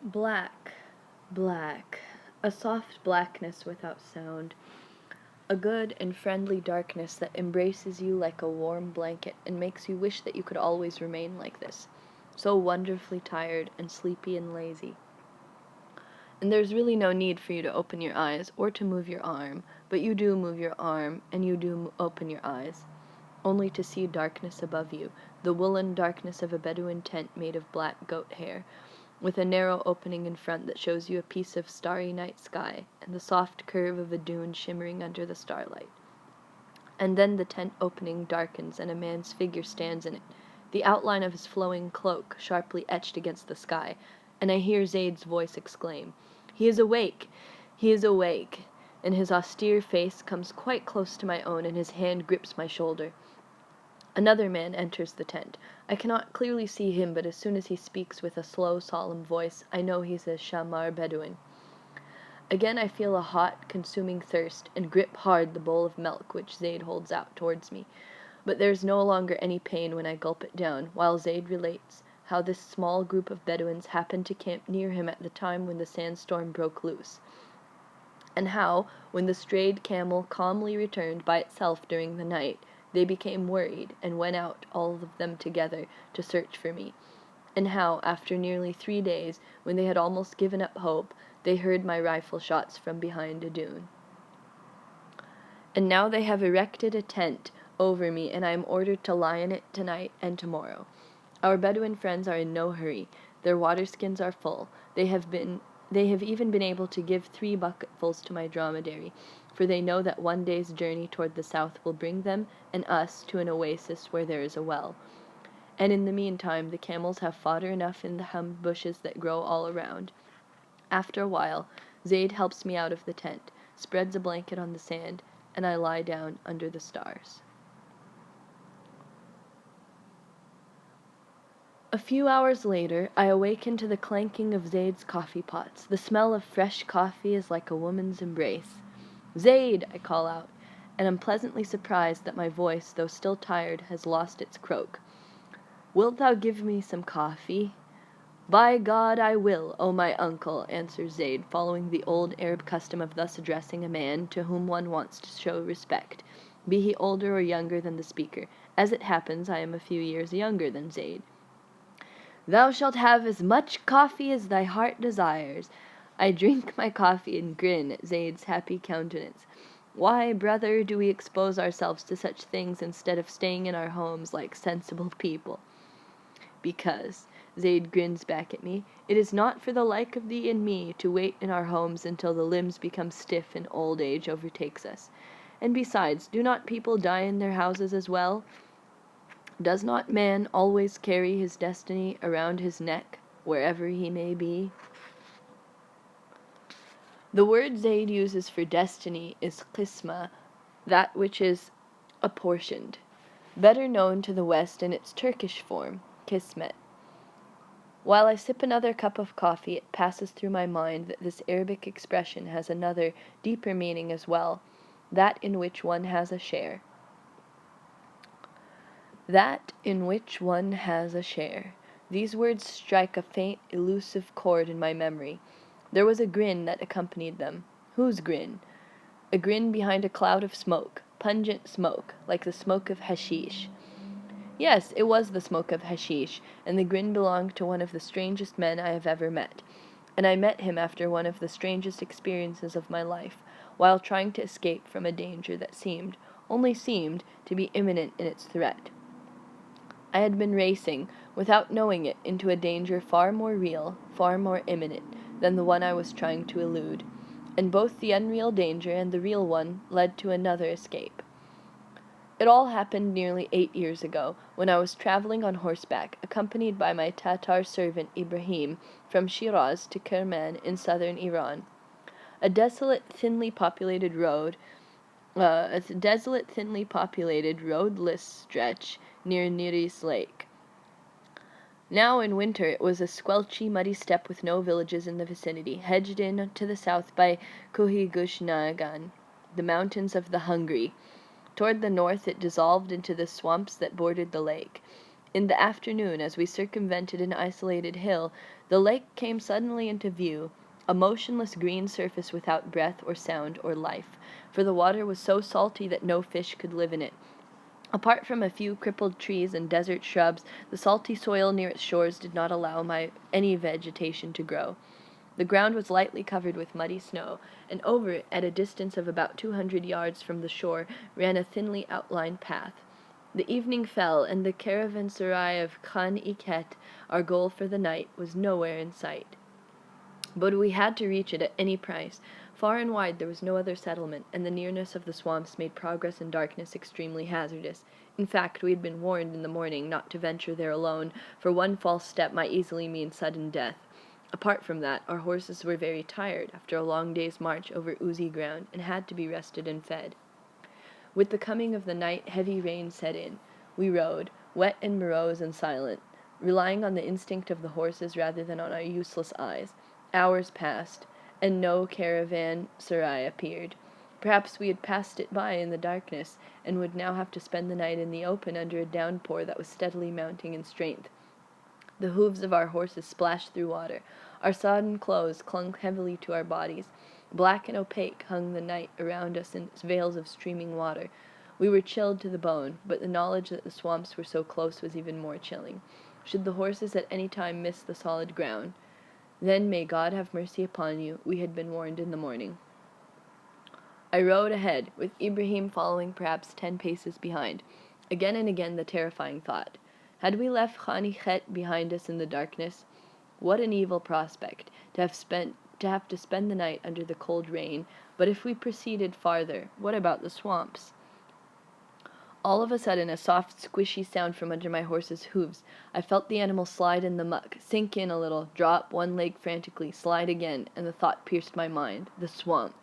Black, black, a soft blackness without sound, a good and friendly darkness that embraces you like a warm blanket and makes you wish that you could always remain like this, so wonderfully tired and sleepy and lazy. And there's really no need for you to open your eyes or to move your arm, but you do move your arm and you do open your eyes, only to see darkness above you, the woolen darkness of a Bedouin tent made of black goat hair, with a narrow opening in front that shows you a piece of starry night sky, and the soft curve of a dune shimmering under the starlight. And then the tent opening darkens, and a man's figure stands in it, the outline of his flowing cloak sharply etched against the sky, and I hear Zaid's voice exclaim, "He is awake! He is awake!" And his austere face comes quite close to my own, and his hand grips my shoulder. Another man enters the tent. I cannot clearly see him, but as soon as he speaks with a slow, solemn voice, I know he's a Shamar Bedouin. Again I feel a hot, consuming thirst, and grip hard the bowl of milk which Zaid holds out towards me. But there is no longer any pain when I gulp it down, while Zaid relates how this small group of Bedouins happened to camp near him at the time when the sandstorm broke loose, and how, when the strayed camel calmly returned by itself during the night, they became worried and went out, all of them together, to search for me, and how, after nearly 3 days, when they had almost given up hope, they heard my rifle shots from behind a dune. And now they have erected a tent over me, and I am ordered to lie in it tonight and tomorrow. Our Bedouin friends are in no hurry. Their water-skins are full. They have even been able to give 3 bucketfuls to my dromedary, for they know that one day's journey toward the south will bring them and us to an oasis where there is a well. And in the meantime, the camels have fodder enough in the hum bushes that grow all around. After a while, Zaid helps me out of the tent, spreads a blanket on the sand, and I lie down under the stars. A few hours later, I awaken to the clanking of Zaid's coffee pots. The smell of fresh coffee is like a woman's embrace. "Zaid!" I call out, and am pleasantly surprised that my voice, though still tired, has lost its croak. "Wilt thou give me some coffee?" "By God, I will, O my uncle," answers Zaid, following the old Arab custom of thus addressing a man to whom one wants to show respect, be he older or younger than the speaker. As it happens, I am a few years younger than Zaid. "Thou shalt have as much coffee as thy heart desires." I drink my coffee and grin at Zaid's happy countenance. Why, brother, do we expose ourselves to such things instead of staying in our homes like sensible people? "Because," Zaid grins back at me, "it is not for the like of thee and me to wait in our homes until the limbs become stiff and old age overtakes us. And besides, do not people die in their houses as well? Does not man always carry his destiny around his neck, wherever he may be?" The word Zaid uses for destiny is qisma, that which is apportioned, better known to the West in its Turkish form, kismet. While I sip another cup of coffee, it passes through my mind that this Arabic expression has another, deeper meaning as well, that in which one has a share. That in which one has a share. These words strike a faint, elusive chord in my memory. There was a grin that accompanied them. Whose grin? A grin behind a cloud of smoke, pungent smoke, like the smoke of hashish. Yes, it was the smoke of hashish, and the grin belonged to one of the strangest men I have ever met. And I met him after one of the strangest experiences of my life, while trying to escape from a danger that seemed, only seemed, to be imminent in its threat. I had been racing, without knowing it, into a danger far more real, far more imminent, than the one I was trying to elude, and both the unreal danger and the real one led to another escape. It all happened nearly 8 years ago, when I was traveling on horseback, accompanied by my Tatar servant Ibrahim, from Shiraz to Kerman in southern Iran. A desolate, thinly populated, roadless stretch near Niris Lake. Now in winter it was a squelchy, muddy steppe with no villages in the vicinity, hedged in to the south by Kuhigushnagan, the mountains of the Hungry. Toward the north it dissolved into the swamps that bordered the lake. In the afternoon, as we circumvented an isolated hill, the lake came suddenly into view, a motionless green surface without breath or sound or life, for the water was so salty that no fish could live in it. Apart from a few crippled trees and desert shrubs, the salty soil near its shores did not allow any vegetation to grow. The ground was lightly covered with muddy snow, and over it, at a distance of about 200 yards from the shore, ran a thinly outlined path. The evening fell, and the caravanserai of Khan-i-Khet, our goal for the night, was nowhere in sight. But we had to reach it at any price. Far and wide there was no other settlement, and the nearness of the swamps made progress in darkness extremely hazardous. In fact, we had been warned in the morning not to venture there alone, for one false step might easily mean sudden death. Apart from that, our horses were very tired after a long day's march over oozy ground, and had to be rested and fed. With the coming of the night, heavy rain set in. We rode, wet and morose and silent, relying on the instinct of the horses rather than on our useless eyes. Hours passed, and no caravanserai appeared. Perhaps we had passed it by in the darkness, and would now have to spend the night in the open under a downpour that was steadily mounting in strength. The hooves of our horses splashed through water. Our sodden clothes clung heavily to our bodies. Black and opaque hung the night around us in its veils of streaming water. We were chilled to the bone, but the knowledge that the swamps were so close was even more chilling. Should the horses at any time miss the solid ground, then may God have mercy upon you, we had been warned in the morning. I rode ahead, with Ibrahim following perhaps 10 paces behind. Again and again the terrifying thought. Had we left Khan-i-Khet behind us in the darkness? What an evil prospect, to have to spend the night under the cold rain. But if we proceeded farther, what about the swamps? All of a sudden, a soft, squishy sound from under my horse's hooves. I felt the animal slide in the muck, sink in a little, drop one leg frantically, slide again, and the thought pierced my mind. The swamp.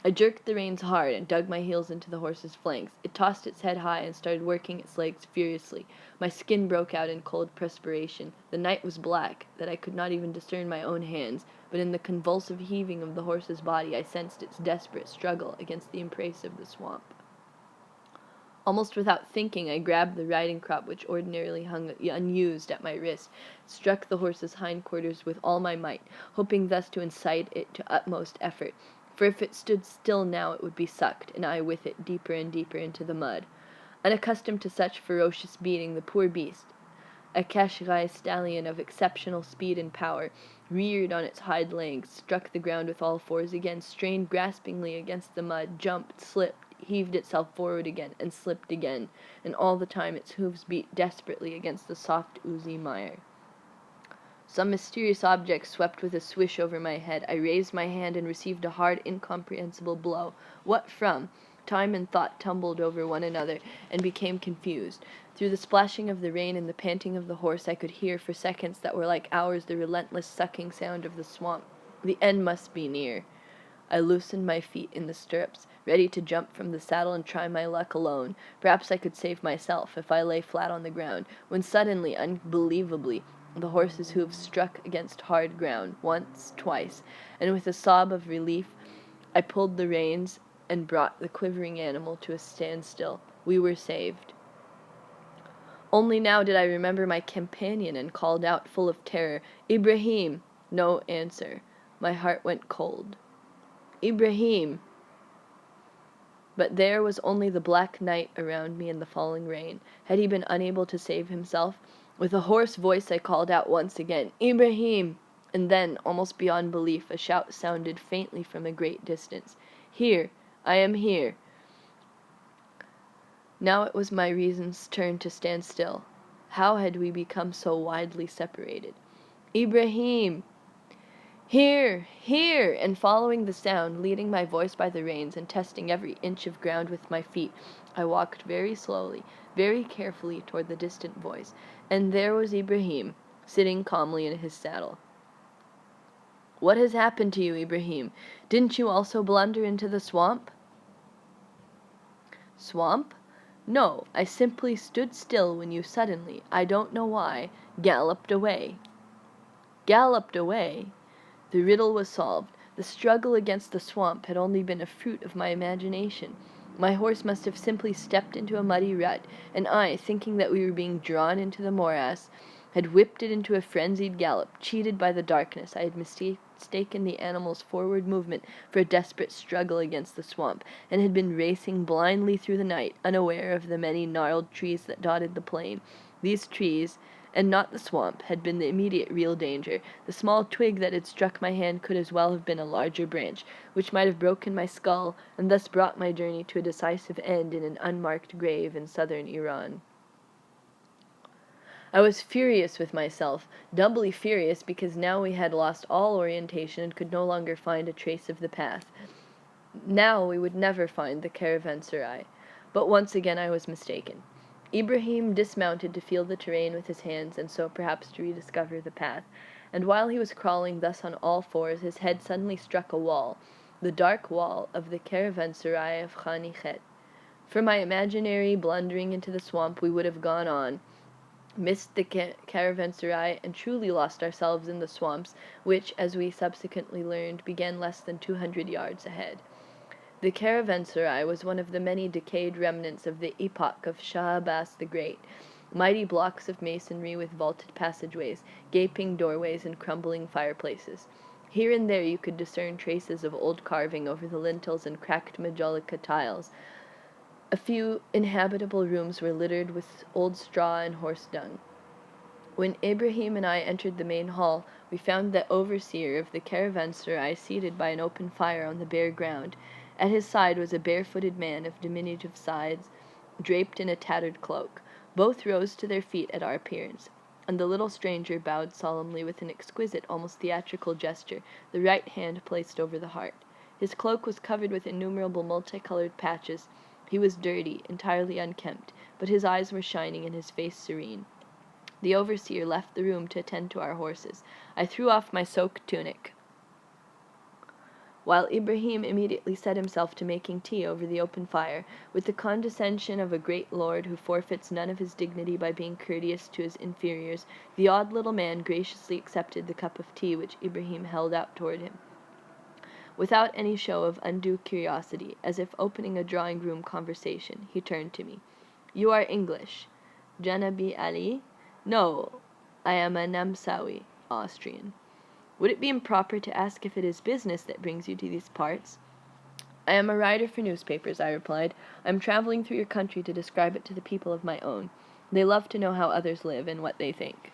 I jerked the reins hard and dug my heels into the horse's flanks. It tossed its head high and started working its legs furiously. My skin broke out in cold perspiration. The night was black, that I could not even discern my own hands, but in the convulsive heaving of the horse's body I sensed its desperate struggle against the embrace of the swamp. Almost without thinking, I grabbed the riding crop which ordinarily hung unused at my wrist, struck the horse's hindquarters with all my might, hoping thus to incite it to utmost effort, for if it stood still now it would be sucked, and I with it, deeper and deeper into the mud. Unaccustomed to such ferocious beating, the poor beast, a Kashgai stallion of exceptional speed and power, reared on its hind legs, struck the ground with all fours again, strained graspingly against the mud, jumped, slipped, heaved itself forward again, and slipped again, and all the time its hooves beat desperately against the soft, oozy mire. Some mysterious object swept with a swish over my head. I raised my hand and received a hard, incomprehensible blow. What from? Time and thought tumbled over one another and became confused. Through the splashing of the rain and the panting of the horse I could hear for seconds that were like hours the relentless sucking sound of the swamp. The end must be near. I loosened my feet in the stirrups, ready to jump from the saddle and try my luck alone. Perhaps I could save myself if I lay flat on the ground, when suddenly, unbelievably, the horse's hoofs struck against hard ground, once, twice, and with a sob of relief I pulled the reins and brought the quivering animal to a standstill. We were saved. Only now did I remember my companion and called out, full of terror, "Ibrahim!" No answer. My heart went cold. "Ibrahim!" But there was only the black night around me and the falling rain. Had he been unable to save himself? With a hoarse voice I called out once again, "Ibrahim!" And then, almost beyond belief, a shout sounded faintly from a great distance. "Here! I am here!" Now it was my reason's turn to stand still. How had we become so widely separated? "Ibrahim!" "Here! Here!" And following the sound, leading my voice by the reins, and testing every inch of ground with my feet, I walked very slowly, very carefully toward the distant voice, and there was Ibrahim, sitting calmly in his saddle. "What has happened to you, Ibrahim? Didn't you also blunder into the swamp?" "Swamp? No, I simply stood still when you suddenly, I don't know why, galloped away." Galloped away? The riddle was solved. The struggle against the swamp had only been a fruit of my imagination. My horse must have simply stepped into a muddy rut, and I, thinking that we were being drawn into the morass, had whipped it into a frenzied gallop. Cheated by the darkness, I had mistaken the animal's forward movement for a desperate struggle against the swamp, and had been racing blindly through the night, unaware of the many gnarled trees that dotted the plain. These trees, and not the swamp, had been the immediate real danger. The small twig that had struck my hand could as well have been a larger branch, which might have broken my skull, and thus brought my journey to a decisive end in an unmarked grave in southern Iran. I was furious with myself, doubly furious because now we had lost all orientation and could no longer find a trace of the path. Now we would never find the caravanserai. But once again I was mistaken. Ibrahim dismounted to feel the terrain with his hands, and so perhaps to rediscover the path, and while he was crawling thus on all fours, his head suddenly struck a wall, the dark wall of the caravanserai of Khanikhet. For my imaginary blundering into the swamp, we would have gone on, missed the caravanserai, and truly lost ourselves in the swamps, which, as we subsequently learned, began less than 200 yards ahead. The caravanserai was one of the many decayed remnants of the epoch of Shah Abbas the Great, mighty blocks of masonry with vaulted passageways, gaping doorways, and crumbling fireplaces. Here and there you could discern traces of old carving over the lintels and cracked majolica tiles. A few inhabitable rooms were littered with old straw and horse dung. When Ibrahim and I entered the main hall, we found the overseer of the caravanserai seated by an open fire on the bare ground. At his side was a barefooted man of diminutive size, draped in a tattered cloak. Both rose to their feet at our appearance, and the little stranger bowed solemnly with an exquisite, almost theatrical gesture, the right hand placed over the heart. His cloak was covered with innumerable multicolored patches. He was dirty, entirely unkempt, but his eyes were shining and his face serene. The overseer left the room to attend to our horses. I threw off my soaked tunic, while Ibrahim immediately set himself to making tea over the open fire. With the condescension of a great lord who forfeits none of his dignity by being courteous to his inferiors, the odd little man graciously accepted the cup of tea which Ibrahim held out toward him. Without any show of undue curiosity, as if opening a drawing-room conversation, he turned to me. "You are English, Janabi Ali?" "No, I am a Namsawi, Austrian." "Would it be improper to ask if it is business that brings you to these parts?" "I am a writer for newspapers," I replied. "I am traveling through your country to describe it to the people of my own. They love to know how others live and what they think."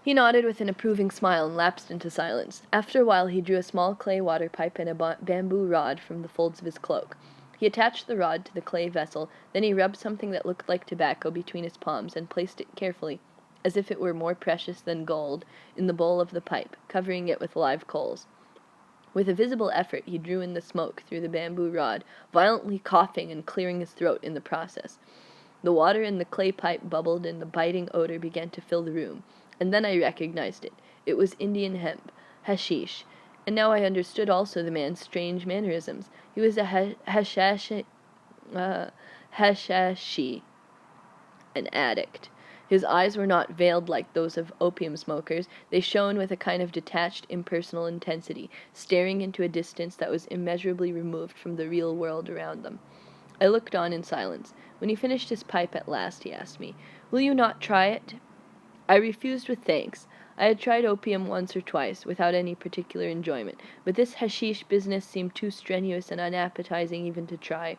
He nodded with an approving smile and lapsed into silence. After a while he drew a small clay water pipe and a bamboo rod from the folds of his cloak. He attached the rod to the clay vessel, then he rubbed something that looked like tobacco between his palms and placed it carefully, as if it were more precious than gold, in the bowl of the pipe, covering it with live coals. With a visible effort he drew in the smoke through the bamboo rod, violently coughing and clearing his throat in the process. The water in the clay pipe bubbled and the biting odor began to fill the room. And then I recognized it. It was Indian hemp, hashish, and now I understood also the man's strange mannerisms. He was a hashashi, an addict. His eyes were not veiled like those of opium smokers. They shone with a kind of detached, impersonal intensity, staring into a distance that was immeasurably removed from the real world around them. I looked on in silence. When he finished his pipe at last, he asked me, "Will you not try it?" I refused with thanks. I had tried opium once or twice, without any particular enjoyment, but this hashish business seemed too strenuous and unappetizing even to try.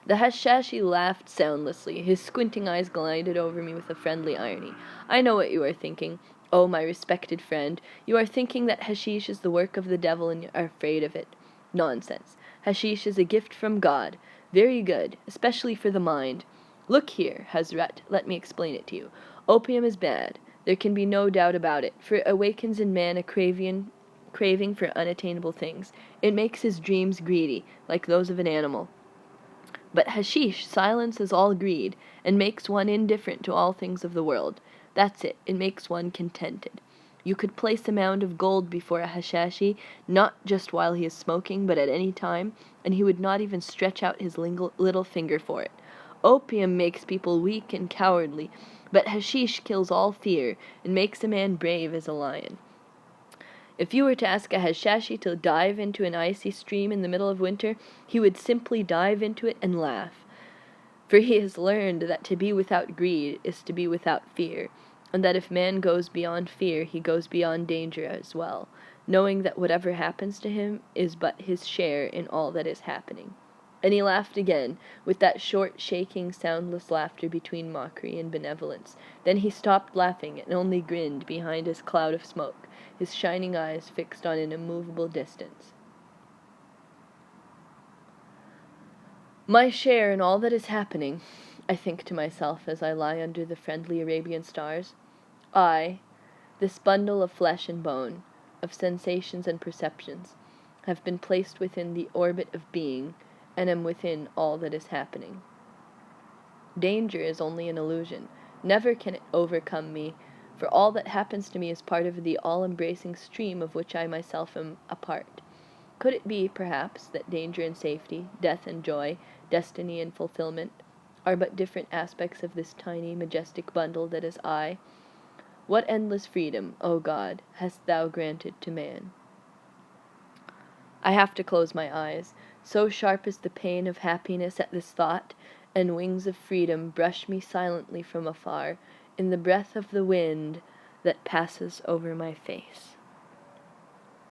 The hashashi laughed soundlessly. His squinting eyes glided over me with a friendly irony. "I know what you are thinking. Oh, my respected friend, you are thinking that hashish is the work of the devil and are afraid of it. Nonsense. Hashish is a gift from God. Very good, especially for the mind. Look here, Hazrat, let me explain it to you. Opium is bad. There can be no doubt about it, for it awakens in man a craving for unattainable things. It makes his dreams greedy, like those of an animal. But hashish silences all greed, and makes one indifferent to all things of the world. That's it. It makes one contented. You could place a mound of gold before a hashashi, not just while he is smoking, but at any time, and he would not even stretch out his little finger for it. Opium makes people weak and cowardly, but hashish kills all fear, and makes a man brave as a lion. If you were to ask a Hashashi to dive into an icy stream in the middle of winter, he would simply dive into it and laugh. For he has learned that to be without greed is to be without fear, and that if man goes beyond fear, he goes beyond danger as well, knowing that whatever happens to him is but his share in all that is happening. And he laughed again, with that short, shaking, soundless laughter between mockery and benevolence. Then he stopped laughing and only grinned behind his cloud of smoke, his shining eyes fixed on an immovable distance. My share in all that is happening, I think to myself as I lie under the friendly Arabian stars. I, this bundle of flesh and bone, of sensations and perceptions, have been placed within the orbit of being, and am within all that is happening. Danger is only an illusion. Never can it overcome me, for all that happens to me is part of the all-embracing stream of which I myself am a part. Could it be, perhaps, that danger and safety, death and joy, destiny and fulfillment, are but different aspects of this tiny, majestic bundle that is I? What endless freedom, O God, hast thou granted to man? I have to close my eyes. So sharp is the pain of happiness at this thought, and wings of freedom brush me silently from afar, in the breath of the wind that passes over my face.